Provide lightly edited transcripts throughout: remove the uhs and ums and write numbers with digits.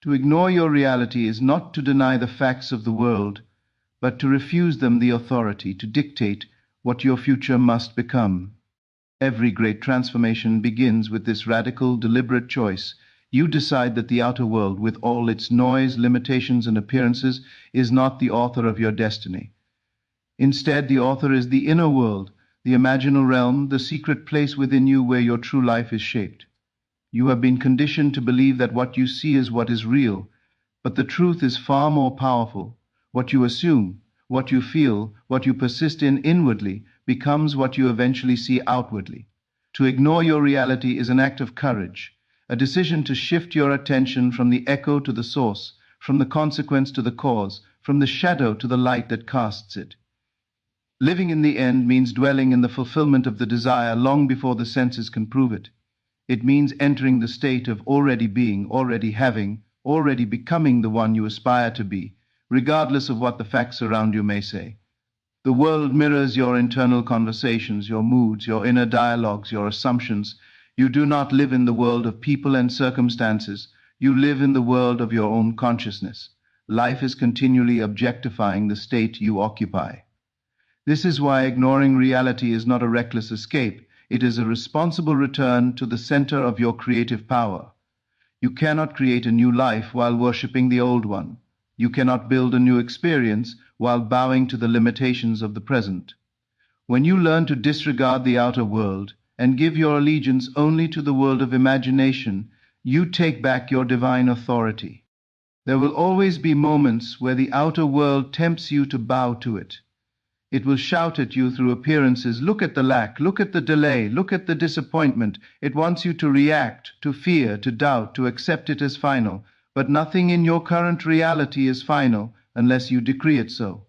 To ignore your reality is not to deny the facts of the world, but to refuse them the authority to dictate what your future must become. Every great transformation begins with this radical, deliberate choice. You decide that the outer world, with all its noise, limitations, and appearances, is not the author of your destiny. Instead, the author is the inner world, the imaginal realm, the secret place within you where your true life is shaped. You have been conditioned to believe that what you see is what is real, but the truth is far more powerful. What you assume, what you feel, what you persist in inwardly, becomes what you eventually see outwardly. To ignore your reality is an act of courage, a decision to shift your attention from the echo to the source, from the consequence to the cause, from the shadow to the light that casts it. Living in the end means dwelling in the fulfillment of the desire long before the senses can prove it. It means entering the state of already being, already having, already becoming the one you aspire to be, regardless of what the facts around you may say. The world mirrors your internal conversations, your moods, your inner dialogues, your assumptions. You do not live in the world of people and circumstances. You live in the world of your own consciousness. Life is continually objectifying the state you occupy. This is why ignoring reality is not a reckless escape. It is a responsible return to the center of your creative power. You cannot create a new life while worshipping the old one. You cannot build a new experience while bowing to the limitations of the present. When you learn to disregard the outer world and give your allegiance only to the world of imagination, you take back your divine authority. There will always be moments where the outer world tempts you to bow to it. It will shout at you through appearances, look at the lack, look at the delay, look at the disappointment. It wants you to react, to fear, to doubt, to accept it as final. But nothing in your current reality is final unless you decree it so.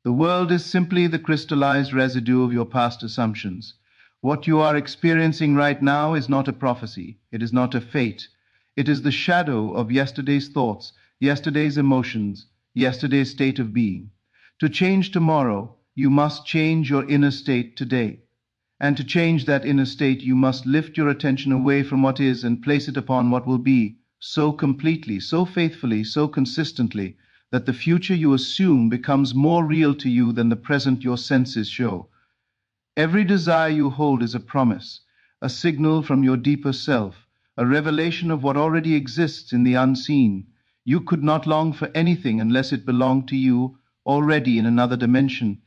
The world is simply the crystallized residue of your past assumptions. What you are experiencing right now is not a prophecy. It is not a fate. It is the shadow of yesterday's thoughts, yesterday's emotions, yesterday's state of being. To change tomorrow, you must change your inner state today. And to change that inner state, you must lift your attention away from what is and place it upon what will be, so completely, so faithfully, so consistently, that the future you assume becomes more real to you than the present your senses show. Every desire you hold is a promise, a signal from your deeper self, a revelation of what already exists in the unseen. You could not long for anything unless it belonged to you already in another dimension.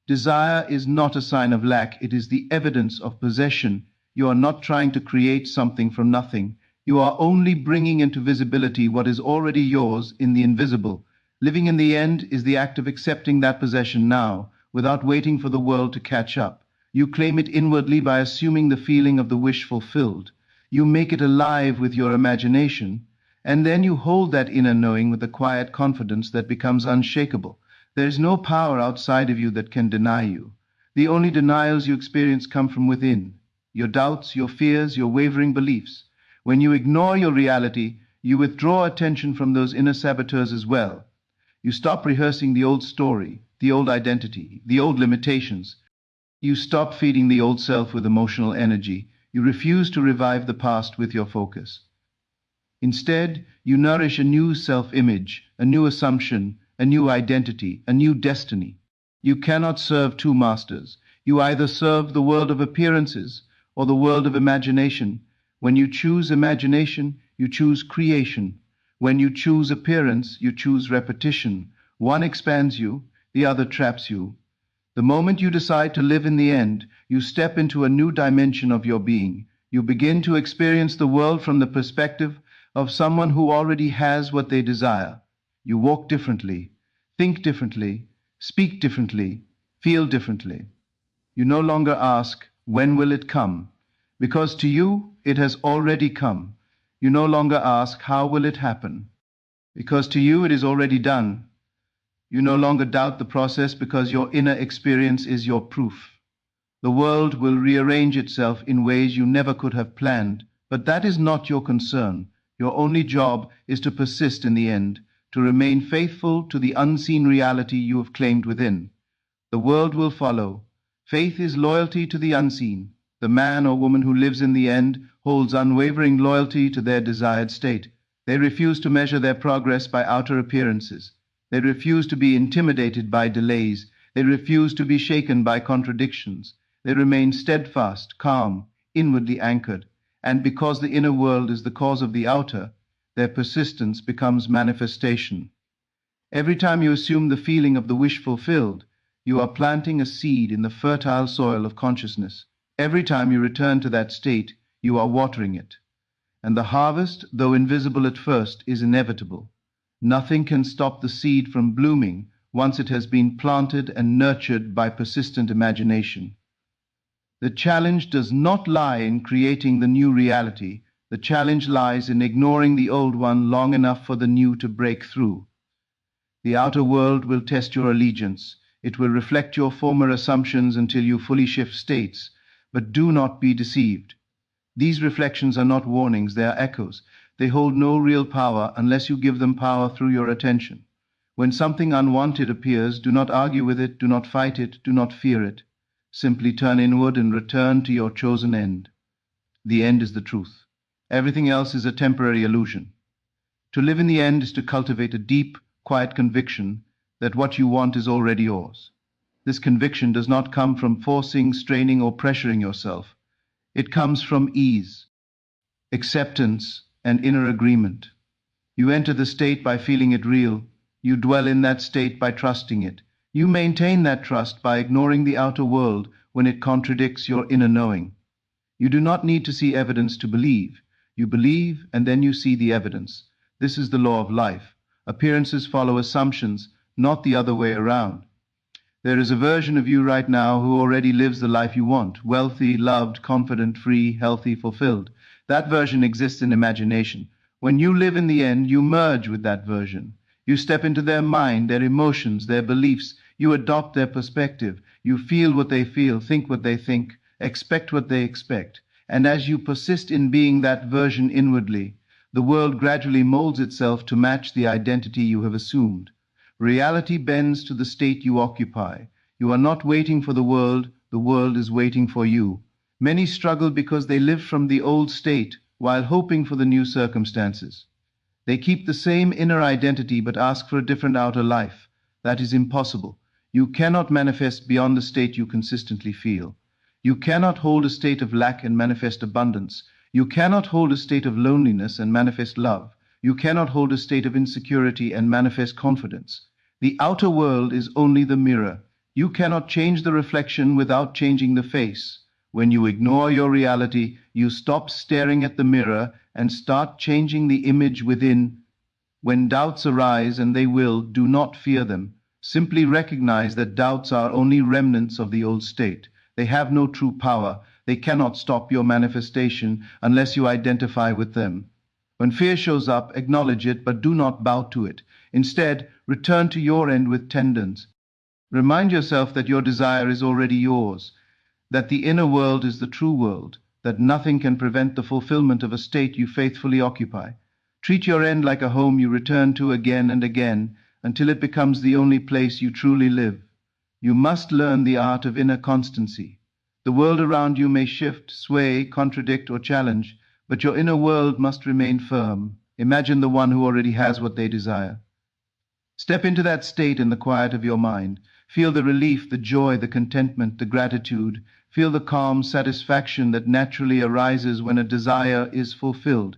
Desire is not a sign of lack, it is the evidence of possession. You are not trying to create something from nothing. You are only bringing into visibility what is already yours in the invisible. Living in the end is the act of accepting that possession now, without waiting for the world to catch up. You claim it inwardly by assuming the feeling of the wish fulfilled. You make it alive with your imagination, and then you hold that inner knowing with a quiet confidence that becomes unshakable. There is no power outside of you that can deny you. The only denials you experience come from within, your doubts, your fears, your wavering beliefs. When you ignore your reality, you withdraw attention from those inner saboteurs as well. You stop rehearsing the old story, the old identity, the old limitations. You stop feeding the old self with emotional energy. You refuse to revive the past with your focus. Instead, you nourish a new self-image, a new assumption, a new identity, a new destiny. You cannot serve two masters. You either serve the world of appearances or the world of imagination. When you choose imagination, you choose creation. When you choose appearance, you choose repetition. One expands you, the other traps you. The moment you decide to live in the end, you step into a new dimension of your being. You begin to experience the world from the perspective of someone who already has what they desire. You walk differently, think differently, speak differently, feel differently. You no longer ask, when will it come? Because to you, it has already come. You no longer ask, how will it happen? Because to you, it is already done. You no longer doubt the process because your inner experience is your proof. The world will rearrange itself in ways you never could have planned, but that is not your concern. Your only job is to persist in the end, to remain faithful to the unseen reality you have claimed within. The world will follow. Faith is loyalty to the unseen. The man or woman who lives in the end holds unwavering loyalty to their desired state. They refuse to measure their progress by outer appearances. They refuse to be intimidated by delays. They refuse to be shaken by contradictions. They remain steadfast, calm, inwardly anchored, and because the inner world is the cause of the outer, their persistence becomes manifestation. Every time you assume the feeling of the wish fulfilled, you are planting a seed in the fertile soil of consciousness. Every time you return to that state, you are watering it. And the harvest, though invisible at first, is inevitable. Nothing can stop the seed from blooming once it has been planted and nurtured by persistent imagination. The challenge does not lie in creating the new reality. The challenge lies in ignoring the old one long enough for the new to break through. The outer world will test your allegiance. It will reflect your former assumptions until you fully shift states. But do not be deceived. These reflections are not warnings, they are echoes. They hold no real power unless you give them power through your attention. When something unwanted appears, do not argue with it, do not fight it, do not fear it. Simply turn inward and return to your chosen end. The end is the truth. Everything else is a temporary illusion. To live in the end is to cultivate a deep, quiet conviction that what you want is already yours. This conviction does not come from forcing, straining, or pressuring yourself. It comes from ease, acceptance, and inner agreement. You enter the state by feeling it real. You dwell in that state by trusting it. You maintain that trust by ignoring the outer world when it contradicts your inner knowing. You do not need to see evidence to believe. You believe and then you see the evidence. This is the law of life. Appearances follow assumptions, not the other way around. There is a version of you right now who already lives the life you want, wealthy, loved, confident, free, healthy, fulfilled. That version exists in imagination. When you live in the end, you merge with that version. You step into their mind, their emotions, their beliefs. You adopt their perspective. You feel what they feel, think what they think, expect what they expect. And as you persist in being that version inwardly, the world gradually molds itself to match the identity you have assumed. Reality bends to the state you occupy. You are not waiting for the world is waiting for you. Many struggle because they live from the old state while hoping for the new circumstances. They keep the same inner identity but ask for a different outer life. That is impossible. You cannot manifest beyond the state you consistently feel. You cannot hold a state of lack and manifest abundance. You cannot hold a state of loneliness and manifest love. You cannot hold a state of insecurity and manifest confidence. The outer world is only the mirror. You cannot change the reflection without changing the face. When you ignore your reality, you stop staring at the mirror and start changing the image within. When doubts arise, and they will, do not fear them. Simply recognize that doubts are only remnants of the old state. They have no true power. They cannot stop your manifestation unless you identify with them. When fear shows up, acknowledge it, but do not bow to it. Instead, return to your end with tendons. Remind yourself that your desire is already yours, that the inner world is the true world, that nothing can prevent the fulfillment of a state you faithfully occupy. Treat your end like a home you return to again and again until it becomes the only place you truly live. You must learn the art of inner constancy. The world around you may shift, sway, contradict, or challenge, but your inner world must remain firm. Imagine the one who already has what they desire. Step into that state in the quiet of your mind. Feel the relief, the joy, the contentment, the gratitude. Feel the calm satisfaction that naturally arises when a desire is fulfilled.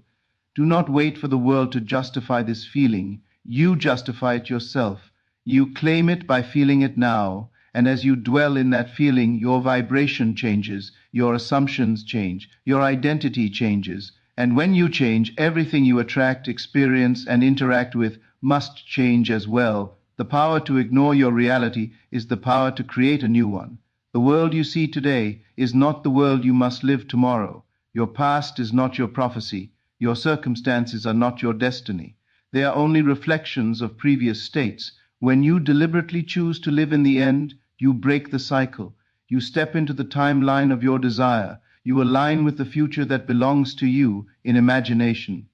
Do not wait for the world to justify this feeling. You justify it yourself. You claim it by feeling it now. And as you dwell in that feeling, your vibration changes, your assumptions change, your identity changes. And when you change, everything you attract, experience, and interact with must change as well. The power to ignore your reality is the power to create a new one. The world you see today is not the world you must live tomorrow. Your past is not your prophecy. Your circumstances are not your destiny. They are only reflections of previous states. When you deliberately choose to live in the end, you break the cycle. You step into the timeline of your desire. You align with the future that belongs to you in imagination.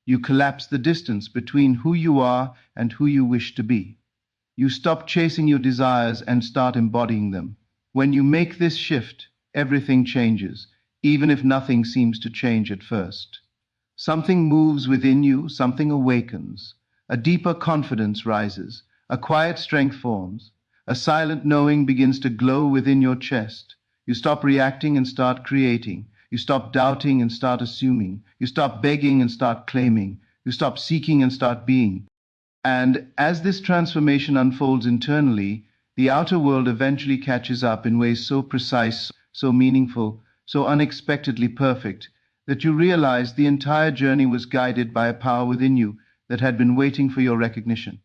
You collapse the distance between who you are and who you wish to be. You stop chasing your desires and start embodying them. When you make this shift, everything changes, even if nothing seems to change at first. Something moves within you, something awakens. A deeper confidence rises, a quiet strength forms, a silent knowing begins to glow within your chest. You stop reacting and start creating. You stop doubting and start assuming. You stop begging and start claiming. You stop seeking and start being. And as this transformation unfolds internally, the outer world eventually catches up in ways so precise, so meaningful, so unexpectedly perfect, that you realize the entire journey was guided by a power within you that had been waiting for your recognition.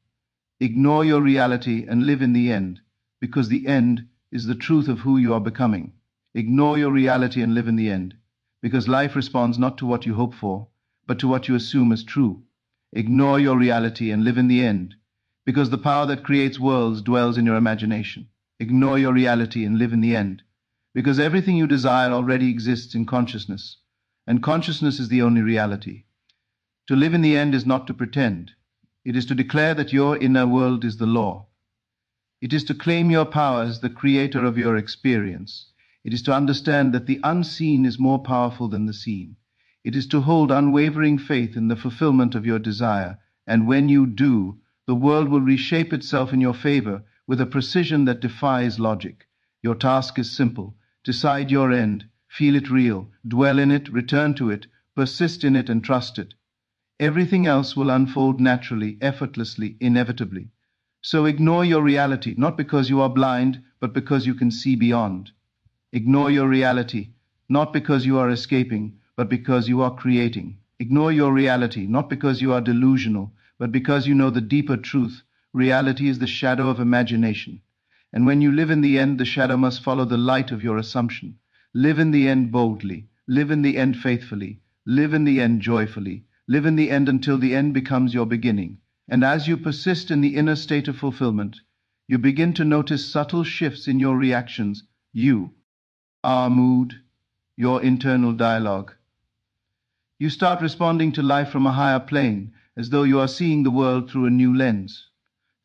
Ignore your reality and live in the end, because the end is the truth of who you are becoming. Ignore your reality and live in the end, because life responds not to what you hope for, but to what you assume as true. Ignore your reality and live in the end, because the power that creates worlds dwells in your imagination. Ignore your reality and live in the end, because everything you desire already exists in consciousness, and consciousness is the only reality. To live in the end is not to pretend. It is to declare that your inner world is the law. It is to claim your power as the creator of your experience. It is to understand that the unseen is more powerful than the seen. It is to hold unwavering faith in the fulfillment of your desire, and when you do, the world will reshape itself in your favor with a precision that defies logic. Your task is simple. Decide your end, feel it real, dwell in it, return to it, persist in it, and trust it. Everything else will unfold naturally, effortlessly, inevitably. So ignore your reality, not because you are blind, but because you can see beyond. Ignore your reality, not because you are escaping, but because you are creating. Ignore your reality, not because you are delusional, but because you know the deeper truth. Reality is the shadow of imagination. And when you live in the end, the shadow must follow the light of your assumption. Live in the end boldly. Live in the end faithfully. Live in the end joyfully. Live in the end until the end becomes your beginning. And as you persist in the inner state of fulfillment, you begin to notice subtle shifts in your reactions. You, our mood, your internal dialogue. You start responding to life from a higher plane, as though you are seeing the world through a new lens.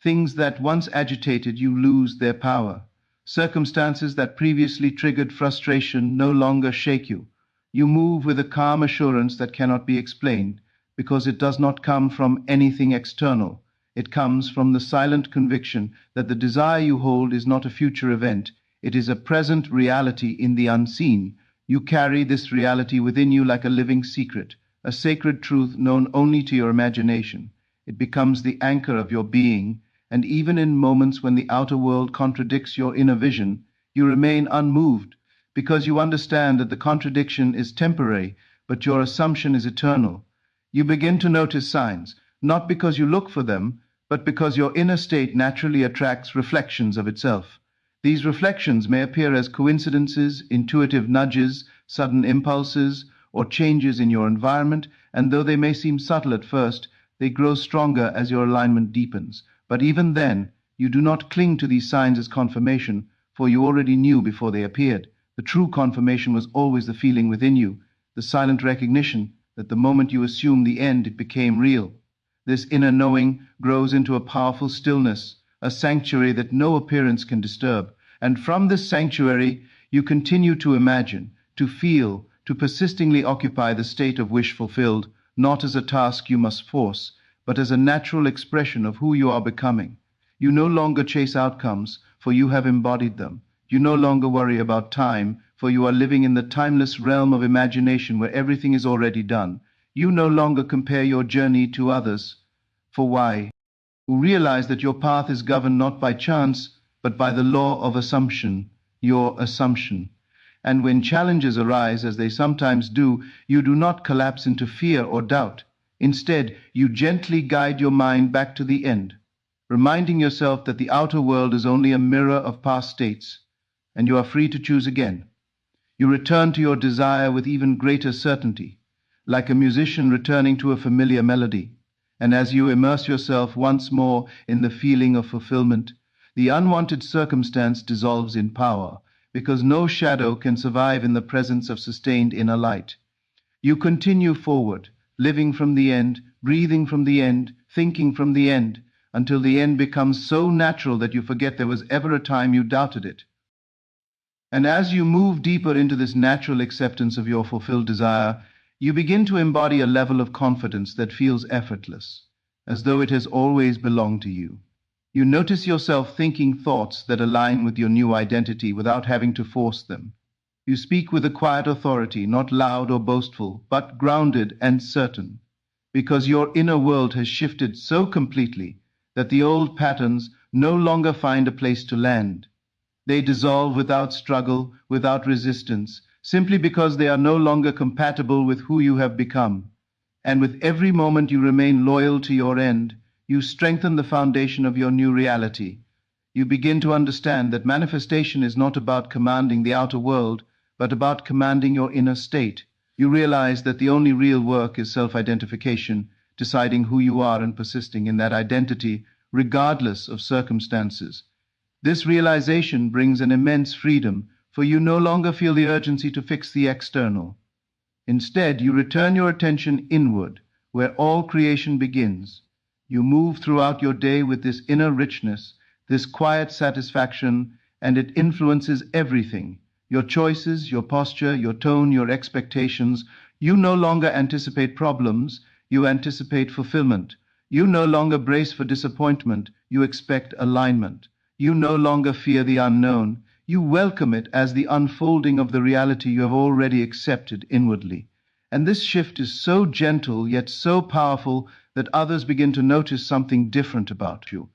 Things that once agitated you lose their power. Circumstances that previously triggered frustration no longer shake you. You move with a calm assurance that cannot be explained, because it does not come from anything external. It comes from the silent conviction that the desire you hold is not a future event, it is a present reality in the unseen. You carry this reality within you like a living secret, a sacred truth known only to your imagination. It becomes the anchor of your being, and even in moments when the outer world contradicts your inner vision, you remain unmoved, because you understand that the contradiction is temporary, but your assumption is eternal. You begin to notice signs, not because you look for them, but because your inner state naturally attracts reflections of itself. These reflections may appear as coincidences, intuitive nudges, sudden impulses, or changes in your environment, and though they may seem subtle at first, they grow stronger as your alignment deepens. But even then, you do not cling to these signs as confirmation, for you already knew before they appeared. The true confirmation was always the feeling within you, the silent recognition that the moment you assumed the end, it became real. This inner knowing grows into a powerful stillness, a sanctuary that no appearance can disturb. And from this sanctuary, you continue to imagine, to feel, to persistingly occupy the state of wish fulfilled, not as a task you must force, but as a natural expression of who you are becoming. You no longer chase outcomes, for you have embodied them. You no longer worry about time, for you are living in the timeless realm of imagination where everything is already done. You no longer compare your journey to others. For why? Who realize that your path is governed not by chance, but by the law of assumption, your assumption. And when challenges arise, as they sometimes do, you do not collapse into fear or doubt. Instead, you gently guide your mind back to the end, reminding yourself that the outer world is only a mirror of past states, and you are free to choose again. You return to your desire with even greater certainty, like a musician returning to a familiar melody. And as you immerse yourself once more in the feeling of fulfillment, the unwanted circumstance dissolves in power, because no shadow can survive in the presence of sustained inner light. You continue forward, living from the end, breathing from the end, thinking from the end, until the end becomes so natural that you forget there was ever a time you doubted it. And as you move deeper into this natural acceptance of your fulfilled desire, You begin to embody a level of confidence that feels effortless, as though it has always belonged to you. You notice yourself thinking thoughts that align with your new identity without having to force them. You speak with a quiet authority, not loud or boastful, but grounded and certain, because your inner world has shifted so completely that the old patterns no longer find a place to land. They dissolve without struggle, without resistance, simply because they are no longer compatible with who you have become. And with every moment you remain loyal to your end, you strengthen the foundation of your new reality. You begin to understand that manifestation is not about commanding the outer world, but about commanding your inner state. You realize that the only real work is self-identification, deciding who you are and persisting in that identity, regardless of circumstances. This realization brings an immense freedom, for you no longer feel the urgency to fix the external. Instead, you return your attention inward, where all creation begins. You move throughout your day with this inner richness, this quiet satisfaction, and it influences everything. Your choices, your posture, your tone, your expectations. You no longer anticipate problems, you anticipate fulfillment. You no longer brace for disappointment, you expect alignment. You no longer fear the unknown, you welcome it as the unfolding of the reality you have already accepted inwardly. And this shift is so gentle yet so powerful that others begin to notice something different about you,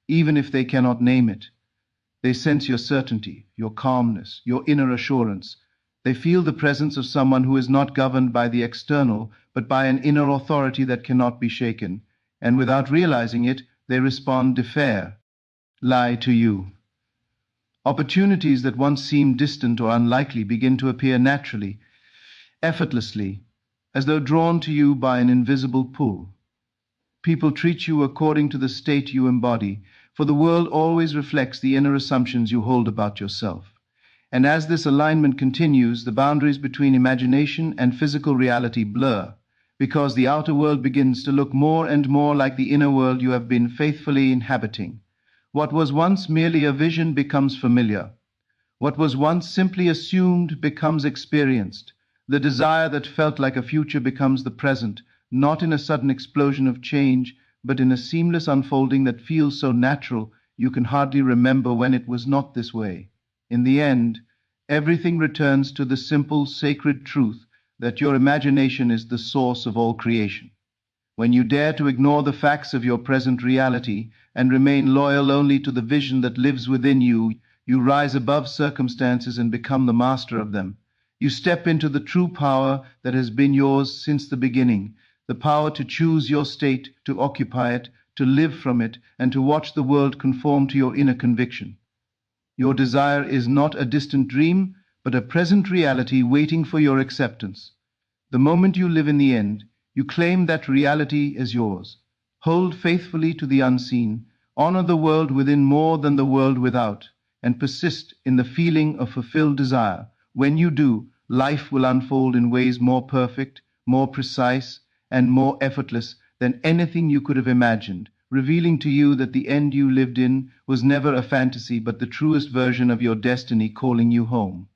even if they cannot name it. They sense your certainty, your calmness, your inner assurance. They feel the presence of someone who is not governed by the external, but by an inner authority that cannot be shaken. And without realizing it, they respond defer, lie to you. Opportunities that once seemed distant or unlikely begin to appear naturally, effortlessly, as though drawn to you by an invisible pull. People treat you according to the state you embody, for the world always reflects the inner assumptions you hold about yourself. And as this alignment continues, the boundaries between imagination and physical reality blur, because the outer world begins to look more and more like the inner world you have been faithfully inhabiting. What was once merely a vision becomes familiar. What was once simply assumed becomes experienced. The desire that felt like a future becomes the present, not in a sudden explosion of change, but in a seamless unfolding that feels so natural you can hardly remember when it was not this way. In the end, everything returns to the simple, sacred truth that your imagination is the source of all creation. When you dare to ignore the facts of your present reality and remain loyal only to the vision that lives within you, you rise above circumstances and become the master of them. You step into the true power that has been yours since the beginning, the power to choose your state, to occupy it, to live from it, and to watch the world conform to your inner conviction. Your desire is not a distant dream, but a present reality waiting for your acceptance. The moment you live in the end, you claim that reality as yours. Hold faithfully to the unseen, honor the world within more than the world without, and persist in the feeling of fulfilled desire. When you do, life will unfold in ways more perfect, more precise, and more effortless than anything you could have imagined, revealing to you that the end you lived in was never a fantasy but the truest version of your destiny calling you home.